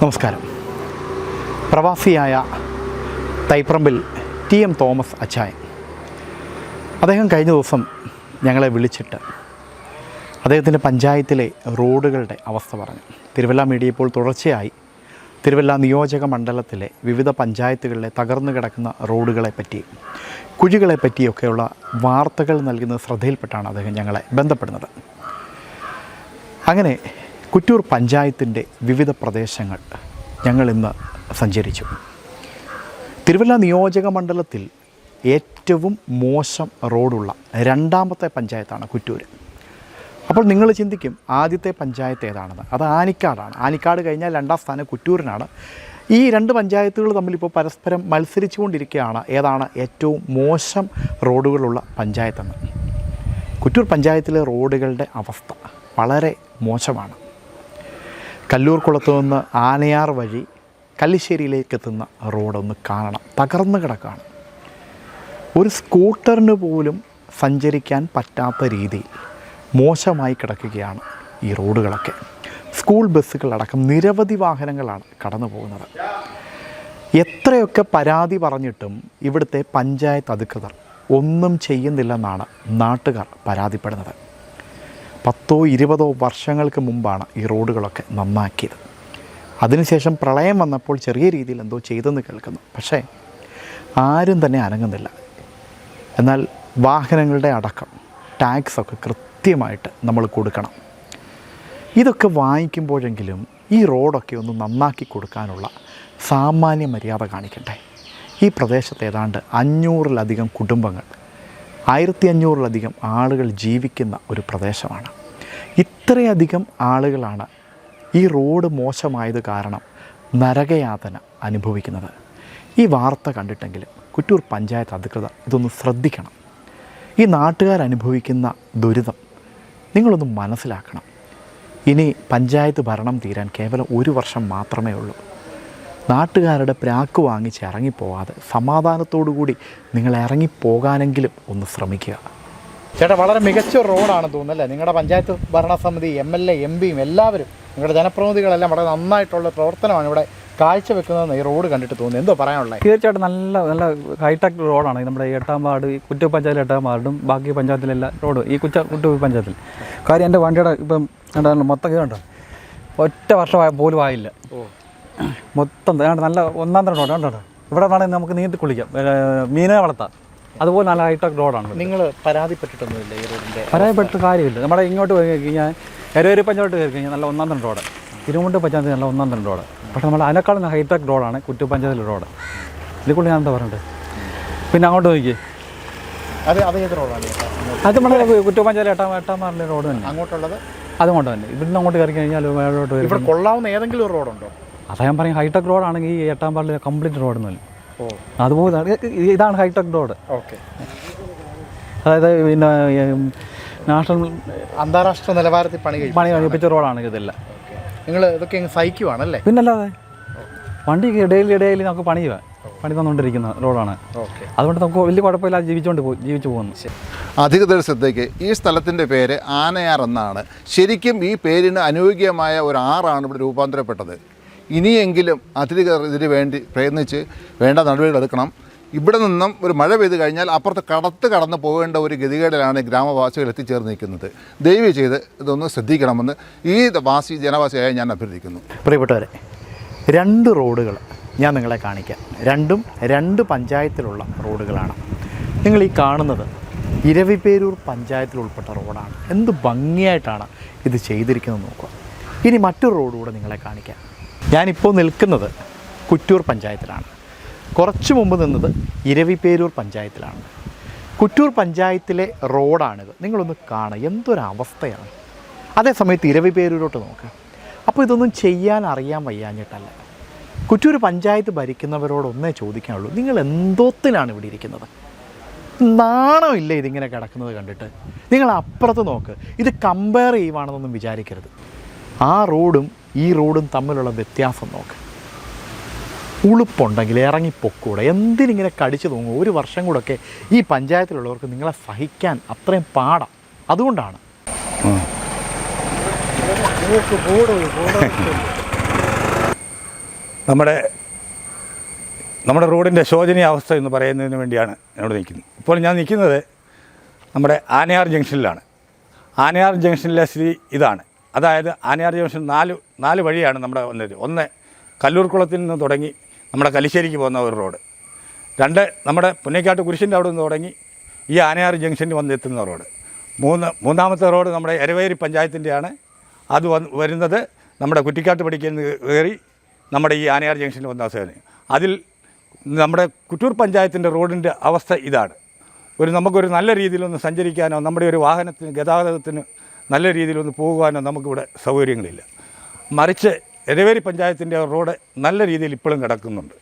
നമസ്കാരം. പ്രവാസിയായ തൈപ്രമ്പിൽ TM Thomas അച്ചായൻ അദ്ദേഹം കഴിഞ്ഞ ദിവസം ഞങ്ങളെ വിളിച്ചിട്ട് അദ്ദേഹത്തിൻ്റെ പഞ്ചായത്തിലെ റോഡുകളുടെ അവസ്ഥ പറഞ്ഞു. തിരുവല്ല മീഡിയ ഇപ്പോൾ തുടർച്ചയായി തിരുവല്ല നിയോജക മണ്ഡലത്തിലെ വിവിധ പഞ്ചായത്തുകളിലെ തകർന്നു കിടക്കുന്ന റോഡുകളെപ്പറ്റി കുഴികളെപ്പറ്റിയൊക്കെയുള്ള വാർത്തകൾ നൽകുന്ന ശ്രദ്ധയിൽപ്പെട്ടാണ് അദ്ദേഹം ഞങ്ങളെ ബന്ധപ്പെടുന്നത്. അങ്ങനെ കുറ്റൂർ പഞ്ചായത്തിൻ്റെ വിവിധ പ്രദേശങ്ങൾ ഞങ്ങളിന്ന് സഞ്ചരിച്ചു. തിരുവല്ല നിയോജക മണ്ഡലത്തിൽ ഏറ്റവും മോശം റോഡുള്ള രണ്ടാമത്തെ പഞ്ചായത്താണ് കുറ്റൂർ. അപ്പോൾ നിങ്ങൾ ചിന്തിക്കും ആദ്യത്തെ പഞ്ചായത്ത് ഏതാണെന്ന്. അത് ആനിക്കാടാണ്. ആനിക്കാട് കഴിഞ്ഞാൽ രണ്ടാം സ്ഥാനം കുറ്റൂരിനാണ്. ഈ രണ്ട് പഞ്ചായത്തുകൾ തമ്മിലിപ്പോൾ പരസ്പരം മത്സരിച്ചു കൊണ്ടിരിക്കുകയാണ് ഏതാണ് ഏറ്റവും മോശം റോഡുകളുള്ള പഞ്ചായത്തെന്ന്. കുറ്റൂർ പഞ്ചായത്തിലെ റോഡുകളുടെ അവസ്ഥ വളരെ മോശമാണ്. കല്ലൂർ കുളത്തു നിന്ന് ആനയാർ വഴി കല്ലിശ്ശേരിയിലേക്ക് എത്തുന്ന റോഡൊന്ന് കാണണം. തകർന്നു കിടക്കുകയാണ്. ഒരു സ്കൂട്ടറിന് പോലും സഞ്ചരിക്കാൻ പറ്റാത്ത രീതിയിൽ മോശമായി കിടക്കുകയാണ് ഈ റോഡുകളൊക്കെ. സ്കൂൾ ബസ്സുകളടക്കം നിരവധി വാഹനങ്ങളാണ് കടന്നു പോകുന്നത്. എത്രയൊക്കെ പരാതി പറഞ്ഞിട്ടും ഇവിടുത്തെ പഞ്ചായത്ത് അധികൃതർ ഒന്നും ചെയ്യുന്നില്ലെന്നാണ് നാട്ടുകാർ പരാതിപ്പെടുന്നത്. 10-20 വർഷങ്ങൾക്ക് മുമ്പാണ് ഈ റോഡുകളൊക്കെ നന്നാക്കിയത്. അതിനുശേഷം പ്രളയം വന്നപ്പോൾ ചെറിയ രീതിയിൽ എന്തോ ചെയ്തെന്ന് കേൾക്കുന്നു. പക്ഷേ ആരും തന്നെ അനങ്ങുന്നില്ല. എന്നാൽ വാഹനങ്ങളുടെ അടക്കം ടാക്സൊക്കെ കൃത്യമായിട്ട് നമ്മൾ കൊടുക്കണം. ഇതൊക്കെ വാങ്ങിക്കുമ്പോഴെങ്കിലും ഈ റോഡൊക്കെ ഒന്ന് നന്നാക്കി കൊടുക്കാനുള്ള സാമാന്യ മര്യാദ കാണിക്കട്ടെ. ഈ പ്രദേശത്ത് ഏതാണ്ട് 500-ലധികം കുടുംബങ്ങൾ, 1500-ലധികം ആളുകൾ ജീവിക്കുന്ന ഒരു പ്രദേശമാണ്. ഇത്രയധികം ആളുകളാണ് ഈ റോഡ് മോശമായത് കാരണം നരകയാതന അനുഭവിക്കുന്നത്. ഈ വാർത്ത കണ്ടിട്ടെങ്കിലും കുറ്റൂർ പഞ്ചായത്ത് അധികൃതർ ഇതൊന്ന് ശ്രദ്ധിക്കണം. ഈ നാട്ടുകാരനുഭവിക്കുന്ന ദുരിതം നിങ്ങളൊന്ന് മനസ്സിലാക്കണം. ഇനി പഞ്ചായത്ത് ഭരണം തീരാൻ കേവലം 1 വർഷം മാത്രമേ ഉള്ളൂ. നാട്ടുകാരുടെ പ്രാക്ക് വാങ്ങിച്ച് ഇറങ്ങിപ്പോവാതെ സമാധാനത്തോടുകൂടി നിങ്ങൾ ഇറങ്ങിപ്പോകാനെങ്കിലും ഒന്ന് ശ്രമിക്കുക. ചേട്ടാ, വളരെ മികച്ച റോഡാണെന്ന് തോന്നുന്നല്ലേ? നിങ്ങളുടെ പഞ്ചായത്ത് ഭരണസമിതി, MLA, MP എല്ലാവരും നിങ്ങളുടെ ജനപ്രതിനിധികളെല്ലാം വളരെ നന്നായിട്ടുള്ള പ്രവർത്തനമാണ് ഇവിടെ കാഴ്ചവെക്കുന്നതെന്ന് ഈ റോഡ് കണ്ടിട്ട് തോന്നുന്നു. എന്തോ പറയാനുള്ളത്? തീർച്ചയായിട്ടും നല്ല ഹൈടെക് റോഡാണ്. നമ്മുടെ 8-ാം വാർഡ്, കുറ്റൂർ പഞ്ചായത്തിൽ 8-ാം വാർഡും ബാക്കി പഞ്ചായത്തിലെല്ലാം റോഡ് ഈ കുറ്റൂർ പഞ്ചായത്തിൽ. കാര്യം എൻ്റെ വണ്ടിയുടെ ഇപ്പം മൊത്തം കണ്ടോ, ഒറ്റ വർഷം പോലും ആയില്ല. മൊത്തം നല്ല 1-ാം റോഡ് കണ്ടോ. ഇവിടെ വേണമെങ്കിൽ നമുക്ക് നീന്തി കുളിക്കാം, മീനെ വളർത്താം. അതുപോലെ നല്ല ഹൈടെക് റോഡാണ്. നിങ്ങൾ പരാതിപ്പെട്ടിട്ടൊന്നുമില്ല ഈ റോഡിൻ്റെ? പരാതിപ്പെട്ട കാര്യമില്ല. നമ്മുടെ ഇങ്ങോട്ട് പോയി കഴിഞ്ഞാൽ എരൂര് പഞ്ചായത്ത് കയറി കഴിഞ്ഞാൽ നല്ല 1-ാം റോഡ്, ഇരുമുണ്ട് പഞ്ചായത്ത് നല്ല 1-ാം റോഡ്. പക്ഷേ നമ്മൾ അതിനേക്കാളും ഹൈടെക് റോഡാണ് കുറ്റൂർ പഞ്ചായത്തിലെ റോഡ്. ഇതിൽക്കൂടി ഞാൻ എന്താ പറഞ്ഞിട്ട്. പിന്നെ അങ്ങോട്ട് നോക്കി, അത് ഏത് റോഡാണ്? അത് നമ്മുടെ കുറ്റൂർ പഞ്ചായത്തിൽ 8-ാം വാർഡിലെ റോഡ് തന്നെ. അങ്ങോട്ടുള്ളത് അതുകൊണ്ട് തന്നെ ഇവിടുന്ന് അങ്ങോട്ട് കയറി കഴിഞ്ഞാൽ മേലോട്ട് ഇവിടെ കൊള്ളാവുന്ന ഏതെങ്കിലും ഒരു റോഡുണ്ടോ? അതാ ഞാൻ പറയും, ഹൈടെക് റോഡാണെങ്കിൽ ഈ 8-ാം വാർഡിലെ കംപ്ലീറ്റ് റോഡൊന്നുമില്ല. അതുപോലെ ഇതാണ് ഹൈടെക് റോഡ്. ഓക്കെ. അതായത് പിന്നെ നാഷണൽ അന്താരാഷ്ട്ര നിലവാരത്തിൽ പണി കഴിപ്പിച്ച റോഡാണ് ഇതെല്ലാം. നിങ്ങൾ ഇതൊക്കെ സഹിക്കുവാണല്ലേ? പിന്നല്ലാതെ വണ്ടി ഡെയിലി നമുക്ക് പണി തന്നുകൊണ്ടിരിക്കുന്ന റോഡാണ്. അതുകൊണ്ട് നമുക്ക് വലിയ കുഴപ്പമില്ലാതെ ജീവിച്ചു പോകുന്നു. അധികൃതരുടെ ശ്രദ്ധയ്ക്ക് ഈ സ്ഥലത്തിൻ്റെ പേര് ആനയാർ എന്നാണ്. ശരിക്കും ഈ പേരിന് അനുയോജ്യമായ ഒരു ആറാണ് ഇവിടെ രൂപാന്തരപ്പെട്ടത്. ഇനിയെങ്കിലും അധികൃതർ ഇതിന് വേണ്ടി പ്രയത്നിച്ച് വേണ്ട നടപടികൾ എടുക്കണം. ഇവിടെ നിന്നും ഒരു മഴ പെയ്ത് കഴിഞ്ഞാൽ അപ്പുറത്ത് കടന്ന് പോകേണ്ട ഒരു ഗതികേടിലാണ് ഗ്രാമവാസികൾ എത്തിച്ചേർന്നിരിക്കുന്നത്. ദയവ് ചെയ്ത് ഇതൊന്ന് ശ്രദ്ധിക്കണമെന്ന് ഈ ജനവാസിയായ ഞാൻ അഭ്യർത്ഥിക്കുന്നു. പ്രിയപ്പെട്ടവരെ, 2 റോഡുകൾ ഞാൻ നിങ്ങളെ കാണിക്കാം. രണ്ടും 2 പഞ്ചായത്തിലുള്ള റോഡുകളാണ്. നിങ്ങൾ ഈ കാണുന്നത് ഇരവിപേരൂർ പഞ്ചായത്തിൽ ഉൾപ്പെട്ട റോഡാണ്. എന്ത് ഭംഗിയായിട്ടാണ് ഇത് ചെയ്തിരിക്കുന്നത് നോക്കുക. ഇനി മറ്റൊരു റോഡ് കൂടെ നിങ്ങളെ കാണിക്കാം. ഞാനിപ്പോൾ നിൽക്കുന്നത് കുറ്റൂർ പഞ്ചായത്തിലാണ്. കുറച്ച് മുമ്പ് നിന്നത് ഇരവിപേരൂർ പഞ്ചായത്തിലാണ്. കുറ്റൂർ പഞ്ചായത്തിലെ റോഡാണിത്. നിങ്ങളൊന്ന് കാണുക, എന്തൊരവസ്ഥയാണ്. അതേസമയത്ത് ഇരവിപേരൂരോട്ട് നോക്കുക. അപ്പോൾ ഇതൊന്നും ചെയ്യാൻ അറിയാൻ വയ്യാഞ്ഞിട്ടല്ല. കുറ്റൂർ പഞ്ചായത്ത് ഭരിക്കുന്നവരോട് ഒന്നേ ചോദിക്കാനുള്ളൂ, നിങ്ങൾ എന്തോത്തിനാണ് ഇവിടെ ഇരിക്കുന്നത്? നാണമില്ല ഇതിങ്ങനെ കിടക്കുന്നത് കണ്ടിട്ട്? നിങ്ങൾ അപ്പുറത്ത് നോക്ക്. ഇത് കമ്പയർ ചെയ്യുവാണെന്നൊന്നും വിചാരിക്കരുത്. ആ റോഡും ഈ റോഡും തമ്മിലുള്ള വ്യത്യാസം നോക്ക്. ഉളുപ്പുണ്ടെങ്കിൽ ഇറങ്ങിപ്പൊക്കൂടെ. എന്തിനിങ്ങനെ കടിച്ചു തൂങ്ങും? 1 വർഷം കൂടെയൊക്കെ ഈ പഞ്ചായത്തിലുള്ളവർക്ക് നിങ്ങളെ സഹിക്കാൻ അത്രയും പാടാം. അതുകൊണ്ടാണ്. നമ്മുടെ റോഡിൻ്റെ ശോചനീയ അവസ്ഥ എന്ന് പറയുന്നതിന് വേണ്ടിയാണ് ഇവിടെ നിൽക്കുന്നത്. ഇപ്പോൾ ഞാൻ നിൽക്കുന്നത് നമ്മുടെ ആനയാർ ജംഗ്ഷനിലാണ്. ആനയാർ ജംഗ്ഷനിലെ സ്ഥിതി ഇതാണ്. അതായത് ആനയാർ ജംഗ്ഷൻ നാല് വഴിയാണ് നമ്മുടെ വന്നത്. ഒന്ന് കല്ലൂർക്കുളത്തിൽ നിന്ന് തുടങ്ങി നമ്മുടെ കലിശ്ശേരിക്ക് പോകുന്ന ഒരു റോഡ്. 2 നമ്മുടെ പുന്നേക്കാട്ട് കുരിശിൻ്റെ അവിടെ നിന്ന് തുടങ്ങി ഈ ആനയാർ ജംഗ്ഷനിൽ വന്നെത്തുന്ന റോഡ്. മൂന്നാമത്തെ റോഡ് നമ്മുടെ എരവേരി പഞ്ചായത്തിൻ്റെയാണ്. അത് വരുന്നത് നമ്മുടെ കുറ്റിക്കാട്ട് പടിക്കൽ നിന്ന് കയറി നമ്മുടെ ഈ ആനയാർ ജംഗ്ഷനിൽ വന്ന അവസ്ഥയാണ്. അതിൽ നമ്മുടെ കുറ്റൂർ പഞ്ചായത്തിൻ്റെ റോഡിൻ്റെ അവസ്ഥ ഇതാണ്. നമുക്കൊരു നല്ല രീതിയിലൊന്ന് സഞ്ചരിക്കാനോ നമ്മുടെ ഒരു വാഹനത്തിന് ഗതാഗതത്തിന് നല്ല രീതിയിലൊന്ന് പോകുവാനോ നമുക്കിവിടെ സൗകര്യങ്ങളില്ല. മറിച്ച് എരവേരി പഞ്ചായത്തിൻ്റെ റോഡ് നല്ല രീതിയിൽ ഇപ്പോഴും കിടക്കുന്നുണ്ട്.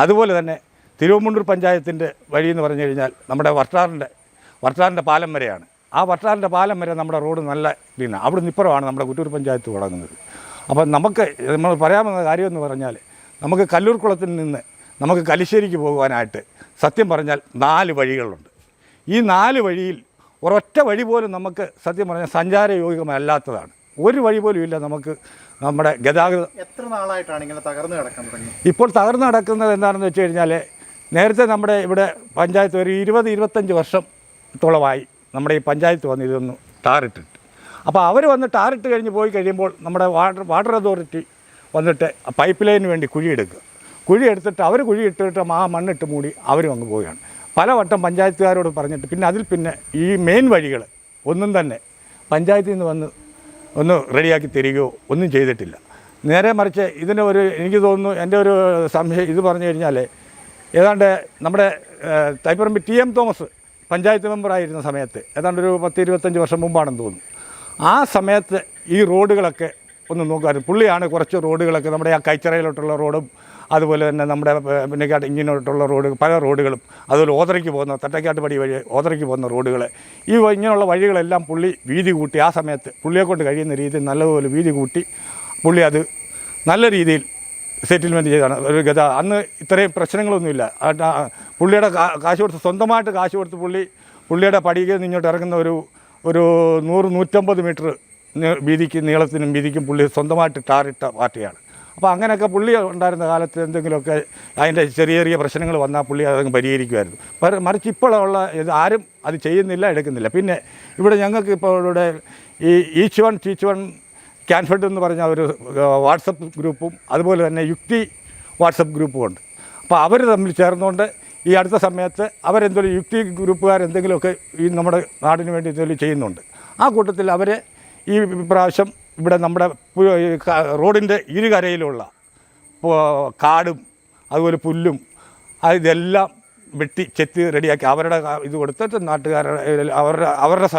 അതുപോലെ തന്നെ തിരുവമ്മുണ്ടൂർ പഞ്ചായത്തിൻ്റെ വഴി എന്ന് പറഞ്ഞു കഴിഞ്ഞാൽ നമ്മുടെ വട്ടാറിൻ്റെ പാലം വരെയാണ്. ആ വട്ടാറിൻ്റെ പാലം വരെ നമ്മുടെ റോഡ് നല്ല രീതിയാണ്. അവിടെ നിന്ന് ഇപ്പുറമാണ് നമ്മുടെ കുറ്റൂർ പഞ്ചായത്ത് തുടങ്ങുന്നത്. അപ്പം നമ്മൾ പറയാവുന്ന കാര്യമെന്ന് പറഞ്ഞാൽ നമുക്ക് കല്ലൂർക്കുളത്തിൽ നിന്ന് നമുക്ക് കലിശ്ശേരിക്ക് പോകുവാനായിട്ട് സത്യം പറഞ്ഞാൽ 4 വഴികളുണ്ട്. ഈ 4 വഴിയിൽ ഒരൊറ്റ വഴി പോലും നമുക്ക് സത്യം പറഞ്ഞാൽ സഞ്ചാരയോഗ്യമല്ലാത്തതാണ്. ഒരു വഴി പോലും ഇല്ല നമുക്ക് നമ്മുടെ ഗതാഗതം. എത്ര നാളായിട്ടാണ് ഇങ്ങനെ തകർന്നു കിടക്കാൻ തുടങ്ങി? ഇപ്പോൾ തകർന്നു കിടക്കുന്നത് എന്താണെന്ന് വെച്ച് കഴിഞ്ഞാൽ നേരത്തെ നമ്മുടെ ഇവിടെ പഞ്ചായത്ത് ഒരു 20-25 വർഷത്തോളമായി നമ്മുടെ ഈ പഞ്ചായത്ത് വന്ന് ഇതൊന്ന് ടാറിട്ടിട്ട്. അപ്പോൾ അവർ വന്ന് ടാറിട്ട് കഴിഞ്ഞ് പോയി കഴിയുമ്പോൾ നമ്മുടെ വാട്ടർ അതോറിറ്റി വന്നിട്ട് പൈപ്പ് ലൈനിന് വേണ്ടി കുഴി എടുത്തിട്ട് അവർ കുഴി ഇട്ടിട്ട് ആ മണ്ണിട്ട് മൂടി അവരും അങ്ങ് പോവുകയാണ്. പലവട്ടം പഞ്ചായത്തുകാരോട് പറഞ്ഞിട്ട് പിന്നെ ഈ മെയിൻ വഴികൾ ഒന്നും തന്നെ പഞ്ചായത്തിൽ നിന്ന് വന്ന് ഒന്ന് റെഡിയാക്കി തരികയോ ഒന്നും ചെയ്തിട്ടില്ല. നേരെ മറിച്ച് എനിക്ക് തോന്നുന്നു എൻ്റെ ഒരു സംശയം ഇത് പറഞ്ഞു കഴിഞ്ഞാൽ ഏതാണ്ട് നമ്മുടെ തൈപ്പറമ്പ് TM തോമസ് പഞ്ചായത്ത് മെമ്പറായിരുന്ന സമയത്ത് ഏതാണ്ട് ഒരു 10-25 വർഷം മുമ്പാണെന്ന് തോന്നുന്നു. ആ സമയത്ത് ഈ റോഡുകളൊക്കെ ഒന്ന് നോക്കാറ് പുള്ളിയാണ് കുറച്ച് റോഡുകളൊക്കെ നമ്മുടെ ആ കൈച്ചറയിലോട്ടുള്ള റോഡും അതുപോലെ തന്നെ നമ്മുടെ പിന്നേക്കാട്ട് ഇങ്ങോട്ടുള്ള പല റോഡുകളും അതുപോലെ ഓതറയ്ക്ക് പോകുന്ന തട്ടക്കാട്ട് പടി വഴി ഓതറയ്ക്ക് പോകുന്ന റോഡുകൾ ഇങ്ങനെയുള്ള വഴികളെല്ലാം പുള്ളി വീതി കൂട്ടി ആ സമയത്ത് പുള്ളിയെക്കൊണ്ട് കഴിയുന്ന രീതിയിൽ നല്ലതുപോലെ വീതി കൂട്ടി പുള്ളി അത് നല്ല രീതിയിൽ സെറ്റിൽമെൻറ്റ് ചെയ്താണ്. അന്ന് ഇത്രയും പ്രശ്നങ്ങളൊന്നുമില്ല. പുള്ളിയുടെ കാശ് കൊടുത്ത് സ്വന്തമായിട്ട് കാശ് കൊടുത്ത് പുള്ളിയുടെ പടിയിൽ നിന്ന് ഇങ്ങോട്ട് ഇറങ്ങുന്ന ഒരു 100-150 മീറ്റർ നീളത്തിനും വീതിക്കും പുള്ളി സ്വന്തമായിട്ട് ടാറിട്ട പാർട്ടിയാണ്. അപ്പോൾ അങ്ങനെയൊക്കെ പുള്ളി ഉണ്ടായിരുന്ന കാലത്ത് എന്തെങ്കിലുമൊക്കെ അതിൻ്റെ ചെറിയ പ്രശ്നങ്ങൾ വന്നാൽ പുള്ളി അതങ്ങ് പരിഹരിക്കുമായിരുന്നു. മറിച്ച് ഇപ്പോഴുള്ള ആരും അത് ചെയ്യുന്നില്ല, എടുക്കുന്നില്ല. പിന്നെ ഇവിടെ ഞങ്ങൾക്ക് ഇപ്പോൾ ഇവിടെ ഈ ഈച്ച് വൺ ക്യാൻഫെഡ് എന്ന് പറഞ്ഞ ഒരു വാട്സപ്പ് ഗ്രൂപ്പും അതുപോലെ തന്നെ യുക്തി വാട്സപ്പ് ഗ്രൂപ്പും ഉണ്ട്. അപ്പോൾ അവർ തമ്മിൽ ചേർന്നുകൊണ്ട് ഈ അടുത്ത സമയത്ത് അവരെന്തെങ്കിലും യുക്തി ഗ്രൂപ്പുകാരെന്തെങ്കിലുമൊക്കെ ഈ നമ്മുടെ നാടിന് വേണ്ടി എന്തെങ്കിലും ചെയ്യുന്നുണ്ട്. ആ കൂട്ടത്തിൽ അവർ ഈ പ്രാവശ്യം ഇവിടെ നമ്മുടെ റോഡിൻ്റെ ഇരുകരയിലുള്ള കാടും അതുപോലെ പുല്ലും ഇതെല്ലാം വെട്ടി ചെത്തി റെഡിയാക്കി അവരുടെ ഇത് കൊടുത്തിട്ട് അവരുടെ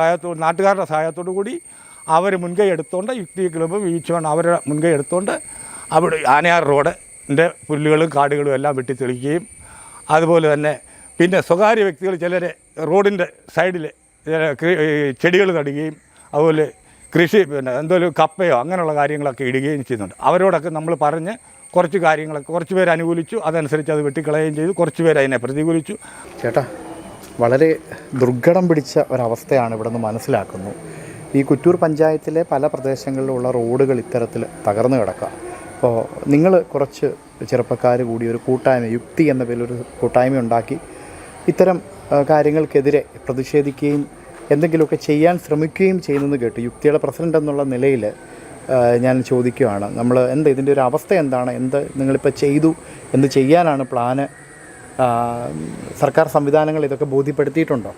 നാട്ടുകാരുടെ സഹായത്തോടു കൂടി അവർ മുൻകൈ എടുത്തുകൊണ്ട് യുക്തി ക്ലബ്ബും ഈച്ച് അവരുടെ മുൻകൈ എടുത്തുകൊണ്ട് അവിടെ ആനയാർ റോഡിൻ്റെ പുല്ലുകളും കാടുകളും എല്ലാം വെട്ടി തെളിക്കുകയും അതുപോലെ തന്നെ പിന്നെ സ്വകാര്യ വ്യക്തികൾ ചിലർ റോഡിൻ്റെ സൈഡിൽ ചെടികൾ നടുകയും അതുപോലെ കൃഷി എന്തെങ്കിലും കപ്പയോ അങ്ങനെയുള്ള കാര്യങ്ങളൊക്കെ ഇടുകയും ചെയ്യുന്നുണ്ട്. അവരോടൊക്കെ നമ്മൾ പറഞ്ഞ് കുറച്ച് പേര് അനുകൂലിച്ചു, അതനുസരിച്ച് അത് വെട്ടിക്കളയുകയും ചെയ്തു. കുറച്ച് പേര് അതിനെ പ്രതികൂലിച്ചു. ചേട്ടാ, വളരെ ദുർഘടം പിടിച്ച ഒരവസ്ഥയാണ് ഇവിടെ നിന്ന് മനസ്സിലാക്കുന്നു. ഈ കുറ്റൂർ പഞ്ചായത്തിലെ പല പ്രദേശങ്ങളിലുള്ള റോഡുകൾ ഇത്തരത്തിൽ തകർന്നു കിടക്കുക. അപ്പോൾ നിങ്ങൾ കുറച്ച് ചെറുപ്പക്കാർ കൂടി ഒരു കൂട്ടായ്മ യുക്തി എന്ന പേരിലൊരു കൂട്ടായ്മ ഉണ്ടാക്കി ഇത്തരം കാര്യങ്ങൾക്കെതിരെ പ്രതിഷേധിക്കുകയും എന്തെങ്കിലുമൊക്കെ ചെയ്യാൻ ശ്രമിക്കുകയും ചെയ്യുന്നത് കേട്ടു. യുക്തിയുടെ പ്രസിഡൻ്റ് എന്നുള്ള നിലയിൽ ഞാൻ ചോദിക്കുകയാണ്, നമ്മൾ ഇതിൻ്റെ ഒരു അവസ്ഥ എന്താണ്, നിങ്ങളിപ്പോൾ ചെയ്തു, എന്ത് ചെയ്യാനാണ് പ്ലാന്? സർക്കാർ സംവിധാനങ്ങൾ ഇതൊക്കെ ബോധ്യപ്പെടുത്തിയിട്ടുണ്ടോ?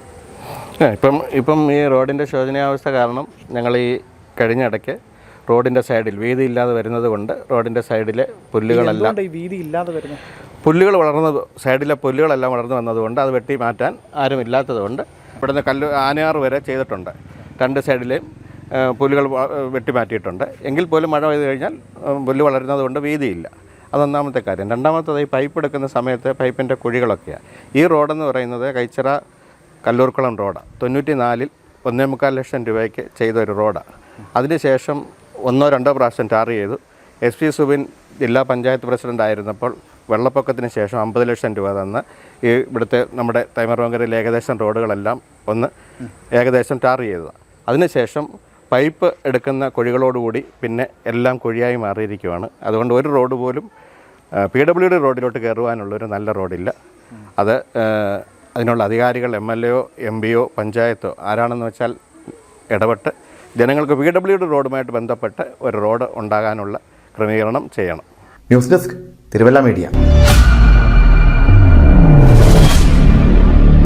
ഇപ്പം ഈ റോഡിൻ്റെ ശോചനീയാവസ്ഥ കാരണം ഞങ്ങൾ ഈ കഴിഞ്ഞിടയ്ക്ക് റോഡിൻ്റെ സൈഡിൽ വീതി ഇല്ലാതെ വരുന്നത് കൊണ്ട് റോഡിൻ്റെ സൈഡിലെ പുല്ലുകളെല്ലാം വീതി ഇല്ലാതെ വരുന്നത് പുല്ലുകൾ സൈഡിലെ പുല്ലുകളെല്ലാം വളർന്നു വന്നതുകൊണ്ട് അത് വെട്ടി മാറ്റാൻ ആരും ഇല്ലാത്തതുകൊണ്ട് ഇവിടുന്ന് ആനയാർ വരെ ചെയ്തിട്ടുണ്ട്. 2 സൈഡിലെയും പുല്ലുകൾ വെട്ടി മാറ്റിയിട്ടുണ്ട്. എങ്കിൽ പോലും മഴ പെയ്ത് കഴിഞ്ഞാൽ പുല്ല് വളരുന്നത് കൊണ്ട് വീതിയില്ല. അതൊന്നാമത്തെ കാര്യം. രണ്ടാമത്തത് ഈ പൈപ്പ് എടുക്കുന്ന സമയത്ത് പൈപ്പിൻ്റെ കുഴികളൊക്കെയാണ്. ഈ റോഡെന്ന് പറയുന്നത് കൈച്ചിറ കല്ലൂർക്കുളം റോഡാണ്. 94-ൽ 1.25 ലക്ഷം രൂപയ്ക്ക് ചെയ്തൊരു റോഡാണ്. അതിനുശേഷം 1-2 പ്രാവശ്യം ടാർ ചെയ്തു. SP സുബിൻ ജില്ലാ പഞ്ചായത്ത് പ്രസിഡൻ്റ് ആയിരുന്നപ്പോൾ വെള്ളപ്പൊക്കത്തിന് ശേഷം 50 ലക്ഷം രൂപ തന്ന് ഈ ഇവിടുത്തെ നമ്മുടെ തൈമറവങ്കരയിലെ ഏകദേശം റോഡുകളെല്ലാം ഏകദേശം ടാർ ചെയ്തതാണ്. അതിനുശേഷം പൈപ്പ് എടുക്കുന്ന കുഴികളോടുകൂടി പിന്നെ എല്ലാം കുഴിയായി മാറിയിരിക്കുകയാണ്. അതുകൊണ്ട് ഒരു റോഡ് പോലും PWD റോഡിലോട്ട് കയറുവാനുള്ളൊരു നല്ല റോഡില്ല. അത് അതിനുള്ള അധികാരികൾ MLA MP പഞ്ചായത്തോ ആരാണെന്ന് വെച്ചാൽ ഇടപെട്ട് ജനങ്ങൾക്ക് PWD റോഡുമായിട്ട് ബന്ധപ്പെട്ട് ഒരു റോഡ് ഉണ്ടാകാനുള്ള ക്രമീകരണം ചെയ്യണം. News desk Thiruvalla media.